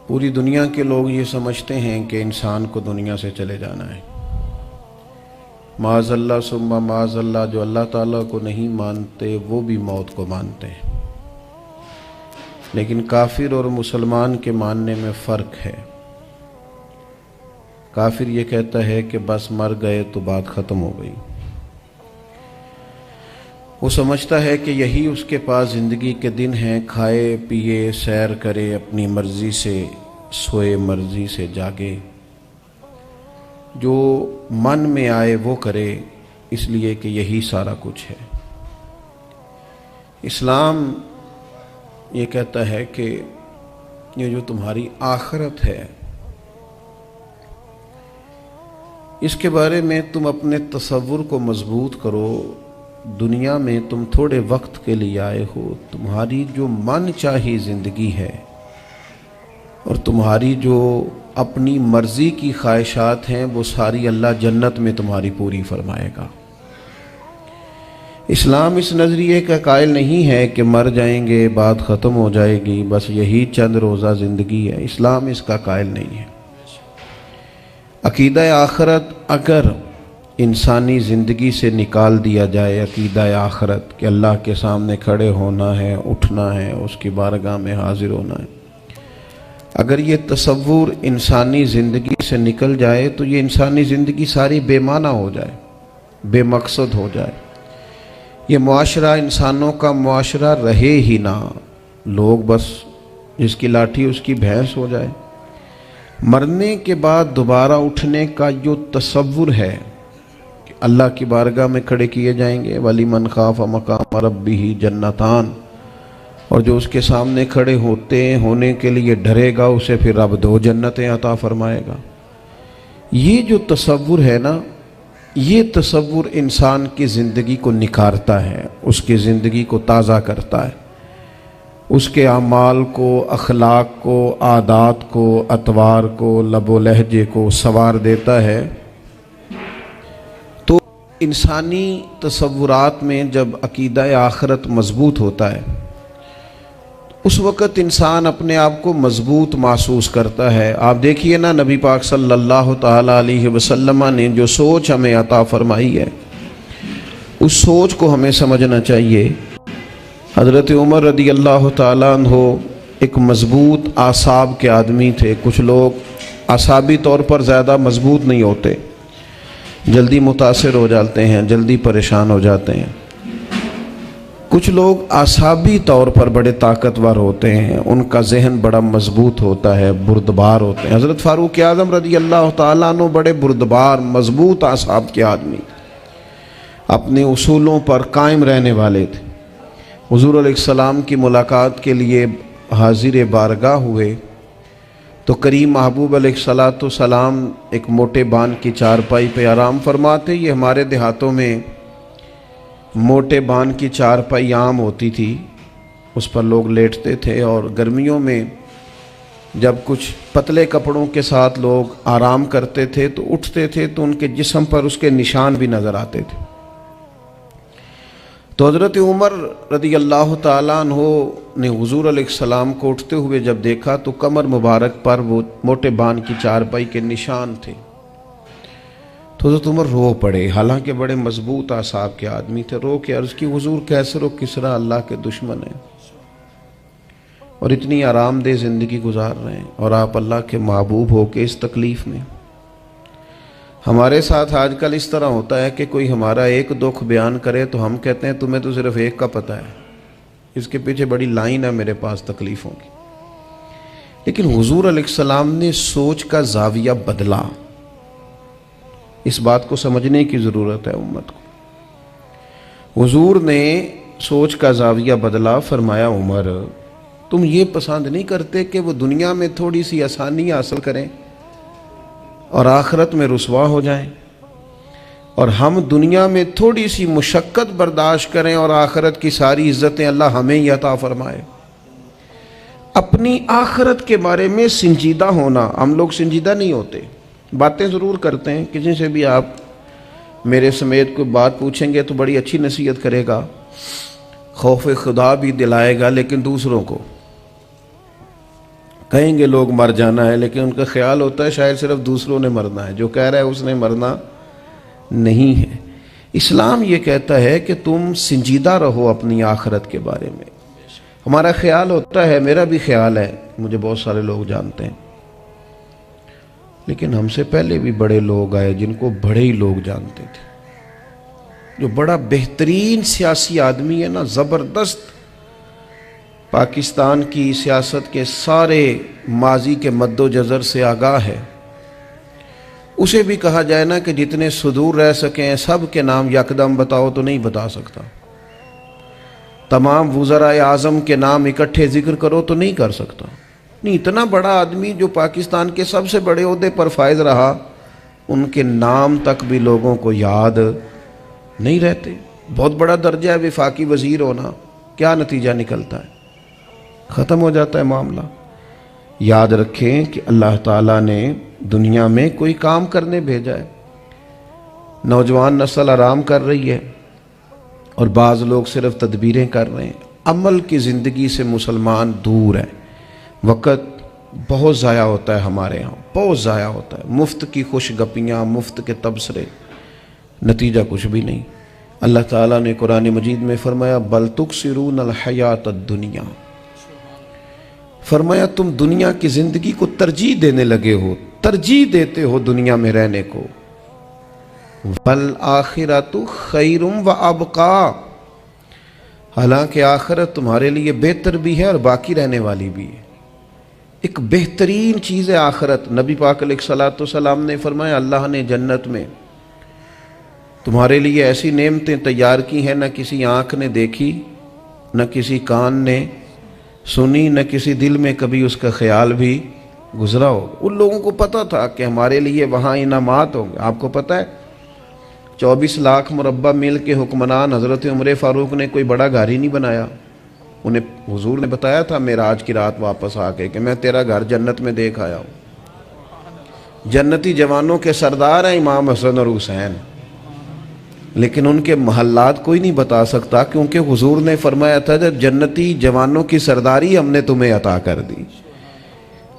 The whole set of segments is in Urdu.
پوری دنیا کے لوگ یہ سمجھتے ہیں کہ انسان کو دنیا سے چلے جانا ہے۔ معاذ اللہ ثم معاذ اللہ، جو اللہ تعالیٰ کو نہیں مانتے وہ بھی موت کو مانتے ہیں، لیکن کافر اور مسلمان کے ماننے میں فرق ہے۔ کافر یہ کہتا ہے کہ بس مر گئے تو بات ختم ہو گئی، وہ سمجھتا ہے کہ یہی اس کے پاس زندگی کے دن ہیں، کھائے پیے سیر کرے، اپنی مرضی سے سوئے مرضی سے جاگے، جو من میں آئے وہ کرے، اس لیے کہ یہی سارا کچھ ہے۔ اسلام یہ کہتا ہے کہ یہ جو تمہاری آخرت ہے، اس کے بارے میں تم اپنے تصور کو مضبوط کرو۔ دنیا میں تم تھوڑے وقت کے لیے آئے ہو، تمہاری جو من چاہی زندگی ہے اور تمہاری جو اپنی مرضی کی خواہشات ہیں وہ ساری اللہ جنت میں تمہاری پوری فرمائے گا۔ اسلام اس نظریے کا قائل نہیں ہے کہ مر جائیں گے بات ختم ہو جائے گی، بس یہی چند روزہ زندگی ہے۔ اسلام اس کا قائل نہیں ہے۔ عقیدہ آخرت اگر انسانی زندگی سے نکال دیا جائے، عقیدہ آخرت کہ اللہ کے سامنے کھڑے ہونا ہے، اٹھنا ہے، اس کی بارگاہ میں حاضر ہونا ہے، اگر یہ تصور انسانی زندگی سے نکل جائے تو یہ انسانی زندگی ساری بے معنی ہو جائے، بے مقصد ہو جائے۔ یہ معاشرہ انسانوں کا معاشرہ رہے ہی نہ، لوگ بس جس کی لاٹھی اس کی بھینس ہو جائے۔ مرنے کے بعد دوبارہ اٹھنے کا جو تصور ہے کہ اللہ کی بارگاہ میں کھڑے کیے جائیں گے، وَلِمَنْ خَافَ مَقَامَ رَبِّهِ جَنَّتَانِ، اور جو اس کے سامنے کھڑے ہونے کے لیے ڈرے گا اسے پھر رب 2 جنتیں عطا فرمائے گا۔ یہ جو تصور ہے نا، یہ تصور انسان کی زندگی کو نکھارتا ہے، اس کی زندگی کو تازہ کرتا ہے، اس کے اعمال کو، اخلاق کو، عادات کو، اطوار کو، لب و لہجے کو سنوار دیتا ہے۔ تو انسانی تصورات میں جب عقیدہ آخرت مضبوط ہوتا ہے، اس وقت انسان اپنے آپ کو مضبوط محسوس کرتا ہے۔ آپ دیکھیے نا، نبی پاک صلی اللہ تعالیٰ علیہ وسلم نے جو سوچ ہمیں عطا فرمائی ہے، اس سوچ کو ہمیں سمجھنا چاہیے۔ حضرت عمر رضی اللہ تعالیٰ عنہ ایک مضبوط اعصاب کے آدمی تھے۔ کچھ لوگ اعصابی طور پر زیادہ مضبوط نہیں ہوتے، جلدی متاثر ہو جاتے ہیں، جلدی پریشان ہو جاتے ہیں۔ کچھ لوگ اعصابی طور پر بڑے طاقتور ہوتے ہیں، ان کا ذہن بڑا مضبوط ہوتا ہے، بردبار ہوتے ہیں۔ حضرت فاروق اعظم رضی اللہ تعالیٰ عنہ بڑے بردبار مضبوط اعصاب کے آدمی، اپنے اصولوں پر قائم رہنے والے تھے۔ حضور علیہ السلام کی ملاقات کے لیے حاضر بارگاہ ہوئے تو کریم محبوب علیہ السلام ایک موٹے بان کی چارپائی پہ آرام فرماتے۔ یہ ہمارے دیہاتوں میں موٹے بان کی چارپائی عام ہوتی تھی، اس پر لوگ لیٹتے تھے، اور گرمیوں میں جب کچھ پتلے کپڑوں کے ساتھ لوگ آرام کرتے تھے تو اٹھتے تھے تو ان کے جسم پر اس کے نشان بھی نظر آتے تھے۔ تو حضرت عمر رضی اللہ تعالیٰ عنہ نے حضور علیہ السلام کو اٹھتے ہوئے جب دیکھا تو کمر مبارک پر وہ موٹے بان کی چارپائی کے نشان تھے۔ تو حضرت عمر رو پڑے، حالانکہ بڑے مضبوط اعصاب کے آدمی تھے۔ رو کے عرض کی، حضور کیسر و کسریٰ اللہ کے دشمن ہیں اور اتنی آرام دہ زندگی گزار رہے ہیں، اور آپ اللہ کے محبوب ہو کے اس تکلیف میں۔ ہمارے ساتھ آج کل اس طرح ہوتا ہے کہ کوئی ہمارا ایک دکھ بیان کرے تو ہم کہتے ہیں تمہیں تو صرف ایک کا پتہ ہے، اس کے پیچھے بڑی لائن ہے میرے پاس تکلیفوں کی۔ لیکن حضور علیہ السلام نے سوچ کا زاویہ بدلا، اس بات کو سمجھنے کی ضرورت ہے امت کو۔ حضور نے سوچ کا زاویہ بدلا، فرمایا عمر تم یہ پسند نہیں کرتے کہ وہ دنیا میں تھوڑی سی آسانی حاصل کریں اور آخرت میں رسوا ہو جائیں، اور ہم دنیا میں تھوڑی سی مشقت برداشت کریں اور آخرت کی ساری عزتیں اللہ ہمیں ہی عطا فرمائے۔ اپنی آخرت کے بارے میں سنجیدہ ہونا، ہم لوگ سنجیدہ نہیں ہوتے، باتیں ضرور کرتے ہیں، کسی سے بھی آپ میرے سمیت کوئی بات پوچھیں گے تو بڑی اچھی نصیحت کرے گا، خوف خدا بھی دلائے گا، لیکن دوسروں کو کہیں گے لوگ مر جانا ہے، لیکن ان کا خیال ہوتا ہے شاید صرف دوسروں نے مرنا ہے، جو کہہ رہا ہے اس نے مرنا نہیں ہے۔ اسلام یہ کہتا ہے کہ تم سنجیدہ رہو اپنی آخرت کے بارے میں۔ ہمارا خیال ہوتا ہے، میرا بھی خیال ہے، مجھے بہت سارے لوگ جانتے ہیں، لیکن ہم سے پہلے بھی بڑے لوگ آئے جن کو بڑے ہی لوگ جانتے تھے۔ جو بڑا بہترین سیاسی آدمی ہے نا، زبردست، پاکستان کی سیاست کے سارے ماضی کے مد و جزر سے آگاہ ہے، اسے بھی کہا جائے نا کہ جتنے صدور رہ سکیں سب کے نام یکدم بتاؤ تو نہیں بتا سکتا، تمام وزراء اعظم کے نام اکٹھے ذکر کرو تو نہیں کر سکتا۔ نہیں، اتنا بڑا آدمی جو پاکستان کے سب سے بڑے عہدے پر فائز رہا، ان کے نام تک بھی لوگوں کو یاد نہیں رہتے۔ بہت بڑا درجہ ہے وفاقی وزیر ہونا، کیا نتیجہ نکلتا ہے؟ ختم ہو جاتا ہے معاملہ۔ یاد رکھیں کہ اللہ تعالیٰ نے دنیا میں کوئی کام کرنے بھیجا ہے۔ نوجوان نسل آرام کر رہی ہے اور بعض لوگ صرف تدبیریں کر رہے ہیں۔ عمل کی زندگی سے مسلمان دور ہے۔ وقت بہت ضائع ہوتا ہے ہمارے ہاں، بہت ضائع ہوتا ہے، مفت کی خوش گپیاں، مفت کے تبصرے، نتیجہ کچھ بھی نہیں۔ اللہ تعالیٰ نے قرآن مجید میں فرمایا بل تکثرون الحیات الدنیا، فرمایا تم دنیا کی زندگی کو ترجیح دینے لگے ہو، ترجیح دیتے ہو دنیا میں رہنے کو۔ والآخرۃ خیر وابقیٰ، حالانکہ آخرت تمہارے لیے بہتر بھی ہے اور باقی رہنے والی بھی ہے۔ ایک بہترین چیز ہے آخرت۔ نبی پاک علیہ الصلوۃ والسلام نے فرمایا اللہ نے جنت میں تمہارے لیے ایسی نعمتیں تیار کی ہیں نہ کسی آنکھ نے دیکھی، نہ کسی کان نے سنی، نہ کسی دل میں کبھی اس کا خیال بھی گزرا ہو۔ ان لوگوں کو پتہ تھا کہ ہمارے لیے وہاں انعامات ہوں گے۔ آپ کو پتہ ہے 24 لاکھ مربع میل کے حکمران حضرت عمر فاروق نے کوئی بڑا گھر ہی نہیں بنایا۔ انہیں حضور نے بتایا تھا معراج کی رات واپس آ کے کہ میں تیرا گھر جنت میں دیکھ آیا ہوں۔ جنتی جوانوں کے سردار ہیں امام حسن اور حسین، لیکن ان کے محلات کوئی نہیں بتا سکتا، کیونکہ حضور نے فرمایا تھا جب جنتی جوانوں کی سرداری ہم نے تمہیں عطا کر دی۔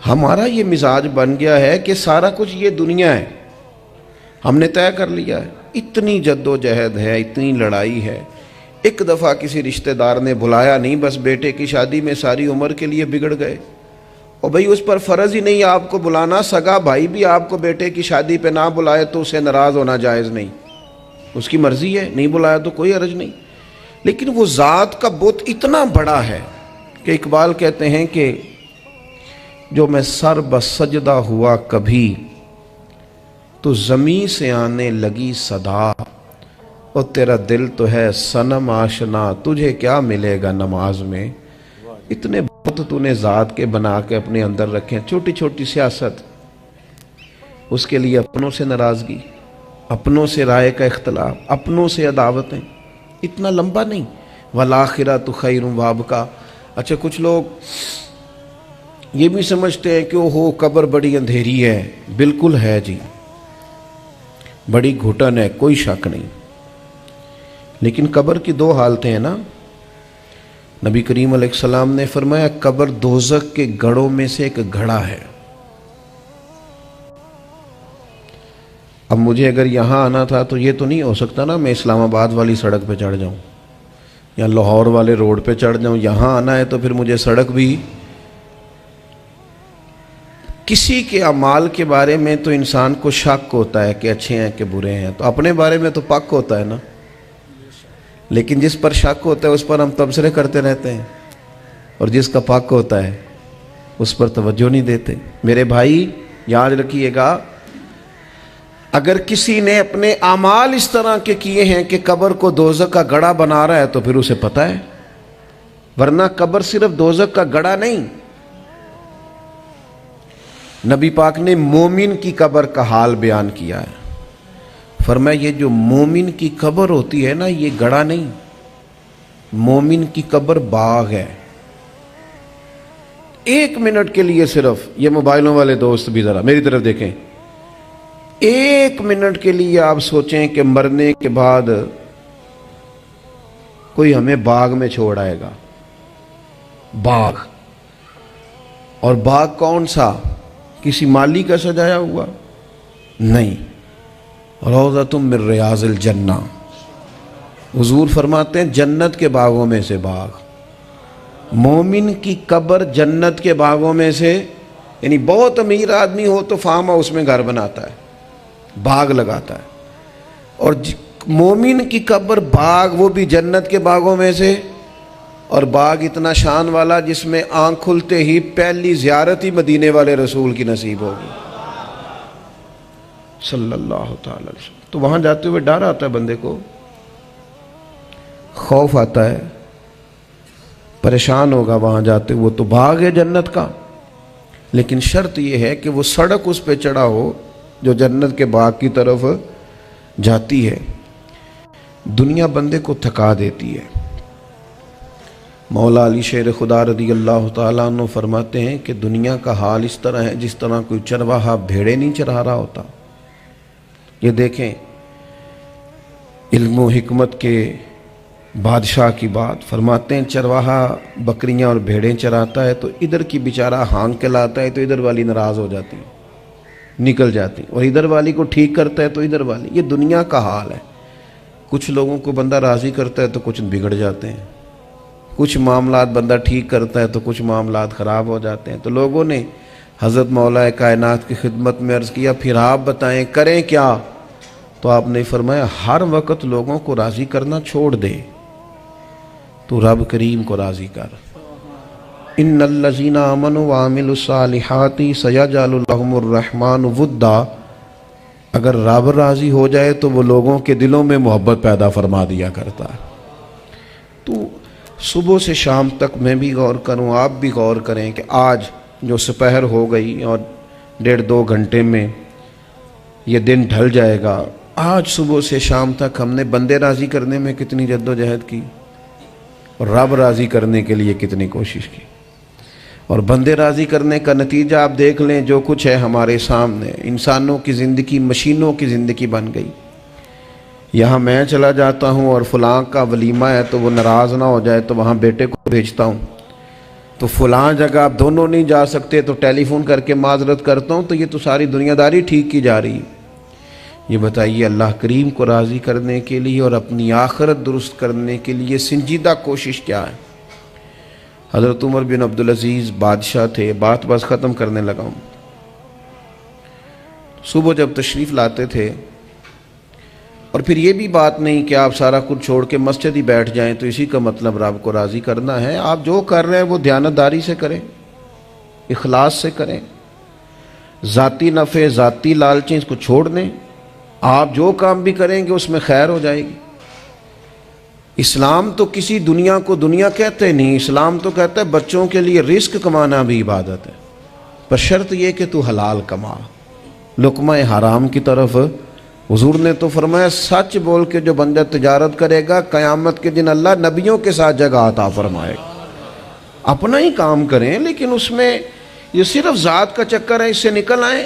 ہمارا یہ مزاج بن گیا ہے کہ سارا کچھ یہ دنیا ہے، ہم نے طے کر لیا ہے۔ اتنی جد و جہد ہے، اتنی لڑائی ہے۔ ایک دفعہ کسی رشتہ دار نے بلایا نہیں، بس بیٹے کی شادی میں ساری عمر کے لیے بگڑ گئے، اور بھئی اس پر فرض ہی نہیں آپ کو بلانا، سگا بھائی بھی آپ کو بیٹے کی شادی پہ نہ بلائے تو اسے ناراض ہونا جائز نہیں، اس کی مرضی ہے، نہیں بلایا تو کوئی حرج نہیں۔ لیکن وہ ذات کا بت اتنا بڑا ہے کہ اقبال کہتے ہیں کہ جو میں سر بسجدہ ہوا کبھی تو زمیں سے آنے لگی صدا، اور تیرا دل تو ہے صنم آشنا، تجھے کیا ملے گا نماز میں۔ اتنے بت تو نے ذات کے بنا کے اپنے اندر رکھے ہیں۔ چھوٹی چھوٹی سیاست، اس کے لیے اپنوں سے ناراضگی، اپنوں سے رائے کا اختلاف، اپنوں سے عداوتیں، اتنا لمبا نہیں۔ والآخرۃ خیر وابقیٰ۔ اچھا کچھ لوگ یہ بھی سمجھتے ہیں کہ وہ قبر بڑی اندھیری ہے، بالکل ہے جی، بڑی گھٹن ہے، کوئی شک نہیں، لیکن قبر کی دو حالتیں ہیں نا۔ نبی کریم علیہ السلام نے فرمایا قبر دوزخ کے گڑھوں میں سے ایک گھڑا ہے۔ اب مجھے اگر یہاں آنا تھا تو یہ تو نہیں ہو سکتا نا میں اسلام آباد والی سڑک پہ چڑھ جاؤں یا لاہور والے روڈ پہ چڑھ جاؤں۔ یہاں آنا ہے تو پھر مجھے سڑک بھی، کسی کے اعمال کے بارے میں تو انسان کو شک ہوتا ہے کہ اچھے ہیں کہ برے ہیں، تو اپنے بارے میں تو پک ہوتا ہے نا، لیکن جس پر شک ہوتا ہے اس پر ہم تبصرے کرتے رہتے ہیں، اور جس کا پک ہوتا ہے اس پر توجہ نہیں دیتے۔ میرے بھائی یاد رکھیے گا، اگر کسی نے اپنے اعمال اس طرح کے کیے ہیں کہ قبر کو دوزخ کا گڑھا بنا رہا ہے تو پھر اسے پتہ ہے، ورنہ قبر صرف دوزخ کا گڑھا نہیں۔ نبی پاک نے مومن کی قبر کا حال بیان کیا ہے، فرمایا یہ جو مومن کی قبر ہوتی ہے نا، یہ گڑھا نہیں، مومن کی قبر باغ ہے۔ ایک منٹ کے لیے صرف، یہ موبائلوں والے دوست بھی ذرا میری طرف دیکھیں، ایک منٹ کے لیے آپ سوچیں کہ مرنے کے بعد کوئی ہمیں باغ میں چھوڑ آئے گا، باغ، اور باغ کون سا؟ کسی مالی کا سجایا ہوا نہیں، روضۃ من ریاض الجنہ، حضور فرماتے ہیں جنت کے باغوں میں سے باغ۔ مومن کی قبر جنت کے باغوں میں سے، یعنی بہت امیر آدمی ہو تو فارم ہاؤس میں گھر بناتا ہے، باغ لگاتا ہے، اور مومن کی قبر باغ وہ بھی جنت کے باغوں میں سے، اور باغ اتنا شان والا جس میں آنکھ کھلتے ہی پہلی زیارت ہی مدینے والے رسول کی نصیب ہوگی صلی اللہ تعالی علیہ وسلم۔ تو وہاں جاتے ہوئے ڈر آتا ہے بندے کو، خوف آتا ہے، پریشان ہوگا وہاں جاتے، وہ تو باغ ہے جنت کا، لیکن شرط یہ ہے کہ وہ سڑک اس پہ چڑھا ہو جو جنت کے باغ کی طرف جاتی ہے۔ دنیا بندے کو تھکا دیتی ہے۔ مولا علی شیر خدا رضی اللہ تعالیٰ عنہ فرماتے ہیں کہ دنیا کا حال اس طرح ہے جس طرح کوئی چرواہا بھیڑے نہیں چرا رہا ہوتا۔ یہ دیکھیں علم و حکمت کے بادشاہ کی بات، فرماتے ہیں چرواہا بکریاں اور بھیڑیں چراتا ہے تو ادھر کی بیچارہ ہانک کے لاتا ہے تو ادھر والی ناراض ہو جاتی نکل جاتی، اور ادھر والی کو ٹھیک کرتا ہے تو ادھر والی۔ یہ دنیا کا حال ہے، کچھ لوگوں کو بندہ راضی کرتا ہے تو کچھ بگڑ جاتے ہیں، کچھ معاملات بندہ ٹھیک کرتا ہے تو کچھ معاملات خراب ہو جاتے ہیں۔ تو لوگوں نے حضرت مولا کائنات کی خدمت میں عرض کیا پھر آپ بتائیں کریں کیا؟ تو آپ نے فرمایا ہر وقت لوگوں کو راضی کرنا چھوڑ دے، تو رب کریم کو راضی کر۔ ان الذین آمنوا وعملوا الصالحات سیجعل لهم الرحمن ودا، اگر رب راضی ہو جائے تو وہ لوگوں کے دلوں میں محبت پیدا فرما دیا کرتا ہے۔ تو صبح سے شام تک میں بھی غور کروں، آپ بھی غور کریں کہ آج جو سپہر ہو گئی اور 1.5-2 گھنٹے میں یہ دن ڈھل جائے گا، آج صبح سے شام تک ہم نے بندے راضی کرنے میں کتنی جد و جہد کی اور رب راضی کرنے کے لیے کتنی کوشش کی، اور بندے راضی کرنے کا نتیجہ آپ دیکھ لیں جو کچھ ہے ہمارے سامنے۔ انسانوں کی زندگی مشینوں کی زندگی بن گئی۔ یہاں میں چلا جاتا ہوں اور فلاں کا ولیمہ ہے تو وہ ناراض نہ ہو جائے تو وہاں بیٹے کو بھیجتا ہوں، تو فلاں جگہ آپ دونوں نہیں جا سکتے تو ٹیلی فون کر کے معذرت کرتا ہوں، تو یہ تو ساری دنیا داری ٹھیک کی جا رہی ہے۔ یہ بتائیے اللہ کریم کو راضی کرنے کے لیے اور اپنی آخرت درست کرنے کے لیے سنجیدہ کوشش کیا ہے؟ حضرت عمر بن عبدالعزیز بادشاہ تھے، بات بس ختم کرنے لگا ہوں۔ صبح جب تشریف لاتے تھے، اور پھر یہ بھی بات نہیں کہ آپ سارا کچھ چھوڑ کے مسجد ہی بیٹھ جائیں تو اسی کا مطلب رب کو راضی کرنا ہے۔ آپ جو کر رہے ہیں وہ دیانتداری سے کریں، اخلاص سے کریں، ذاتی نفع ذاتی لالچیں اس کو چھوڑ دیں۔ آپ جو کام بھی کریں گے اس میں خیر ہو جائے گی۔ اسلام تو کسی دنیا کو دنیا کہتے نہیں، اسلام تو کہتا ہے بچوں کے لیے رزق کمانا بھی عبادت ہے، پر شرط یہ کہ تو حلال کما، لقمہ حرام کی طرف۔ حضور نے تو فرمایا سچ بول کے جو بندہ تجارت کرے گا قیامت کے دن اللہ نبیوں کے ساتھ جگہ عطا فرمائے گا۔ اپنا ہی کام کریں لیکن اس میں یہ صرف ذات کا چکر ہے، اس سے نکل آئیں۔